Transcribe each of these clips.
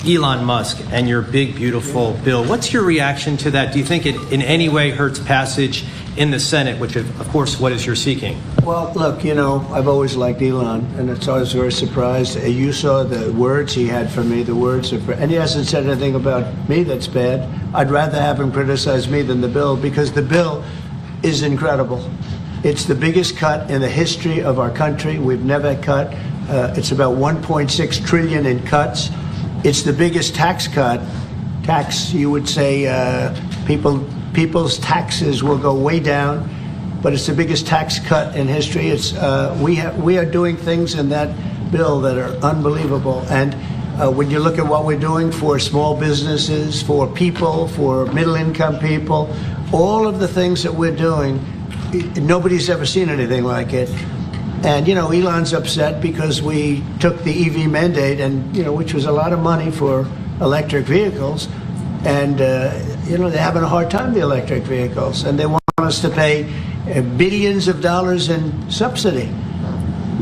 Elon Musk and your big, beautiful bill. What's your reaction to that? Do you think it in any way hurts passage in the Senate, which is, of course, what is you're seeking? Well, look, I've always liked Elon, and it's always very surprised. You saw the words he had for me, and he hasn't said anything about me that's bad. I'd rather have him criticize me than the bill, because the bill is incredible. It's the biggest cut in the history of our country. We've never cut. It's about 1.6 trillion in cuts. It's the biggest tax cut. You would say, people's taxes will go way down, but it's the biggest tax cut in history. It's we are doing things in that bill that are unbelievable. And when you look at what we're doing for small businesses, for people, for middle-income people, all of the things that we're doing, nobody's ever seen anything like it. And, Elon's upset because we took the EV mandate, and, which was a lot of money for electric vehicles. And, they're having a hard time, the electric vehicles. And they want us to pay billions of dollars in subsidy.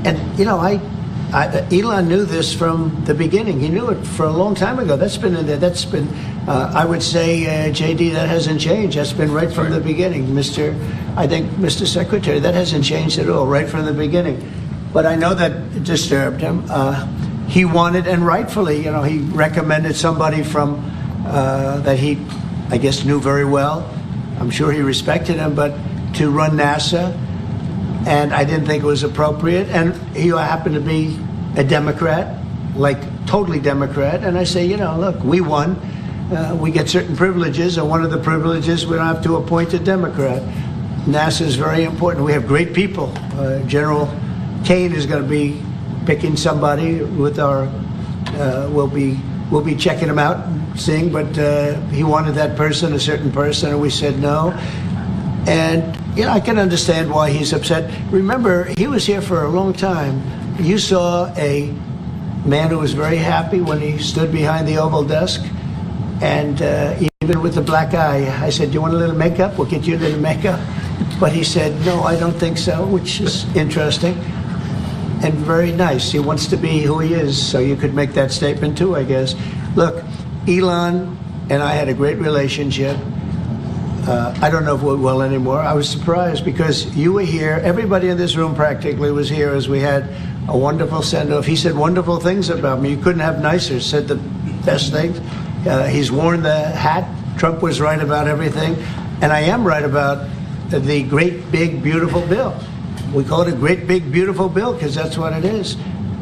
And, Elon knew this from the beginning. He knew it for a long time ago. That's been in there. That's been, I would say, JD, that hasn't changed. That's been right from the beginning. Mr. Secretary, that hasn't changed at all, right from the beginning. But I know that disturbed him. He wanted, and rightfully, he recommended somebody from, that he, I guess, knew very well. I'm sure he respected him, but to run NASA. And I didn't think it was appropriate. And he happened to be a Democrat, like totally Democrat. And I say, look, we won. We get certain privileges. And one of the privileges, we don't have to appoint a Democrat. NASA is very important. We have great people. General Kane is going to be picking somebody with our, we'll be checking him out and seeing, but he wanted that person, a certain person, and we said no. And, I can understand why he's upset. Remember, he was here for a long time. You saw a man who was very happy when he stood behind the Oval desk. And even with the black eye, I said, do you want a little makeup? We'll get you a little makeup. But he said, no, I don't think so, which is interesting and very nice. He wants to be who he is, so you could make that statement too, I guess. Look, Elon and I had a great relationship. I don't know if we're well anymore. I was surprised because you were here. Everybody in this room practically was here as we had a wonderful send-off. He said wonderful things about me. You couldn't have nicer. Said the best things. He's worn the hat. Trump was right about everything. And I am right about the great, big, beautiful bill. We call it a great, big, beautiful bill because that's what it is.